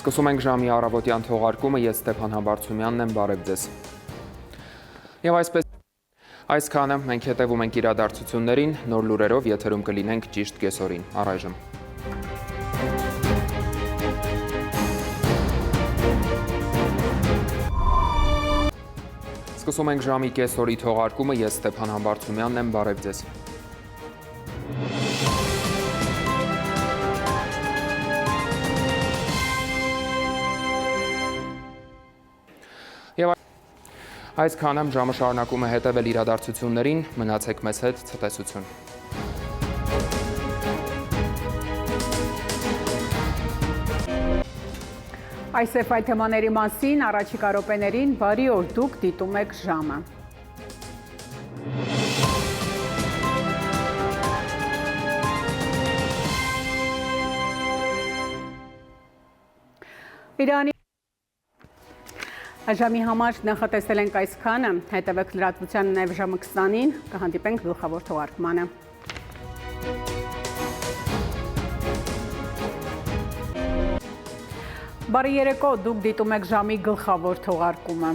Սկսում ենք ժամի առավոտյան թողարկումը, ես Ստեփան Համբարձումյանն եմ, բարև ձեզ։ Եվ այսքանը մենք հետևում ենք իրադարձություններին, նոր լուրերով եթերում կլինենք ճիշտ կեսօրին, առայժմ։ Սկսում ենք ժամի կեսօրի թողարկումը, ես Ստեփան Համբարձումյանն եմ, բարև ձեզ։ Այսքանը ժամը շարունակում է հետևել իրադարձություններին, մնացեք մեզ հետ, ցտեսություն։ Այսօր այդ թեմաների մասին առաջիկա րոպեներին բարի օր, դուք դիտում եք ժամը։ Իրանի Ժամի համար նախատեսել ենք այսքանը, հետևեք լրատվությանը նաև ժամը 20-ին, կհանդիպենք գլխավոր թողարկմանը։ Բարի երեկո, դուք դիտում եք ժամի գլխավոր թողարկումը։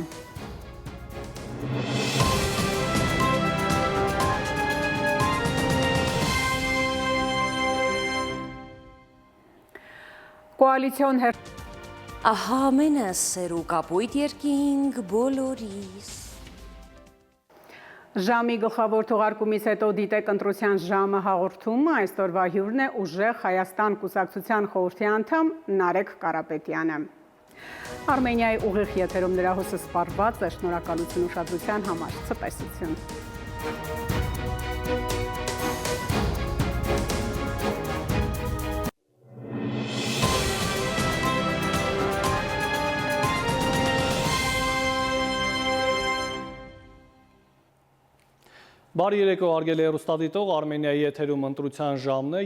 Կոալիցիոն Ահա մենս սերու կապույտ երկինք բոլորիս։ Ժամի գլխավոր թողարկումից հետո դիտեք ընտրության ժամը հաղորդումը, այսօրվա հյուրն է ուժեղ Հայաստան կուսակցության խորհրդի անդամ Նարեկ Կարապետյանը։ Արմենիայի ուղիղ եթերում նրա հոսը սպառված է, շնորհակալություն ուշադրության համար, ցտեսություն։ Բարի երեկո, հարգելի հեռուստադիտող, Արմենիայի եթերում ընտրության ժամն է։